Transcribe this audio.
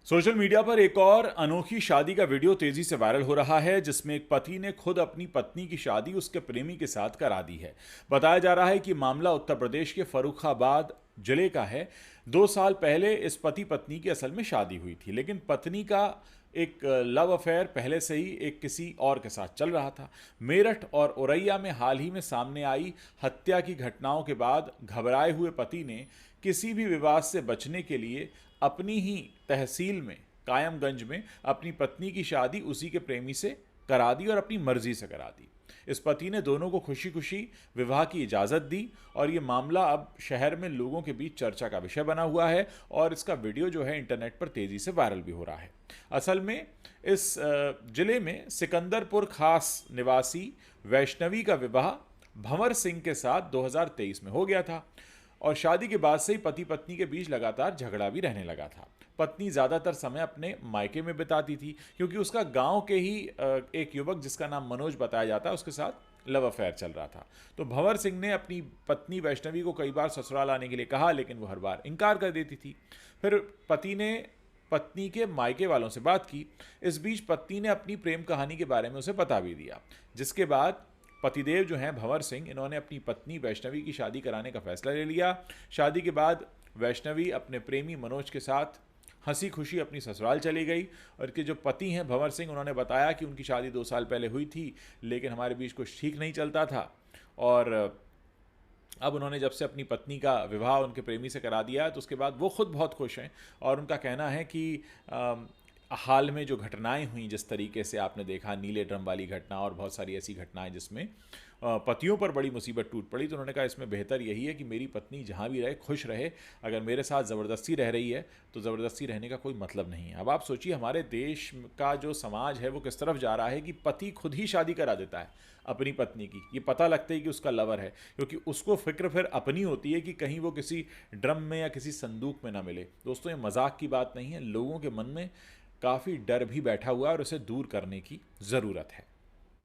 Social media पर एक और अनोखी शादी का वीडियो तेजी से वायरल हो रहा है, जिसमें एक पति ने खुद अपनी पत्नी की शादी उसके प्रेमी के साथ करा दी है। बताया जा रहा है कि मामला उत्तर प्रदेश के फर्रुखाबाद जिले का है। 2 साल पहले इस पति पत्नी की असल में शादी हुई थी, लेकिन पत्नी का एक लव अफेयर पहले से ही एक किसी और के साथ चल रहा था। मेरठ और औरैया में हाल ही में सामने आई हत्या की घटनाओं के बाद घबराए हुए पति ने किसी भी विवाद से बचने के लिए अपनी ही तहसील में कायमगंज में अपनी पत्नी की शादी उसी के प्रेमी से करा दी और अपनी मर्जी से करा दी। इस पति ने दोनों को खुशी खुशी विवाह की इजाज़त दी और ये मामला अब शहर में लोगों के बीच चर्चा का विषय बना हुआ है और इसका वीडियो जो है इंटरनेट पर तेज़ी से वायरल भी हो रहा है। असल में इस जिले में सिकंदरपुर खास निवासी वैष्णवी का विवाह भंवर सिंह के साथ 2023 में हो गया था और शादी के बाद से ही पति पत्नी के बीच लगातार झगड़ा भी रहने लगा था। पत्नी ज़्यादातर समय अपने मायके में बिताती थी क्योंकि उसका गांव के ही एक युवक जिसका नाम मनोज बताया जाता है उसके साथ लव अफेयर चल रहा था। तो भंवर सिंह ने अपनी पत्नी वैष्णवी को कई बार ससुराल आने के लिए कहा, लेकिन वो हर बार इनकार कर देती थी। फिर पति ने पत्नी के मायके वालों से बात की। इस बीच पत्नी ने अपनी प्रेम कहानी के बारे में उसे बता भी दिया, जिसके बाद पतिदेव जो हैं भंवर सिंह, इन्होंने अपनी पत्नी वैष्णवी की शादी कराने का फैसला ले लिया। शादी के बाद वैष्णवी अपने प्रेमी मनोज के साथ हंसी खुशी अपनी ससुराल चली गई और के जो पति हैं भंवर सिंह, उन्होंने बताया कि उनकी शादी 2 साल पहले हुई थी, लेकिन हमारे बीच कुछ ठीक नहीं चलता था और अब उन्होंने जब से अपनी पत्नी का विवाह उनके प्रेमी से करा दिया है तो उसके बाद वो खुद बहुत खुश हैं और उनका कहना है कि हाल में जो घटनाएं हुई, जिस तरीके से आपने देखा नीले ड्रम वाली घटना और बहुत सारी ऐसी घटनाएं जिसमें पतियों पर बड़ी मुसीबत टूट पड़ी, तो उन्होंने कहा इसमें बेहतर यही है कि मेरी पत्नी जहां भी रहे खुश रहे। अगर मेरे साथ ज़बरदस्ती रह रही है तो ज़बरदस्ती रहने का कोई मतलब नहीं है। अब आप सोचिए हमारे देश का जो समाज है वो किस तरफ जा रहा है कि पति खुद ही शादी करा देता है अपनी पत्नी की, ये पता लगता है कि उसका लवर है, क्योंकि उसको फिक्र फिर अपनी होती है कि कहीं वो किसी ड्रम में या किसी संदूक में ना मिले। दोस्तों, ये मजाक की बात नहीं है, लोगों के मन में काफ़ी डर भी बैठा हुआ है और उसे दूर करने की ज़रूरत है।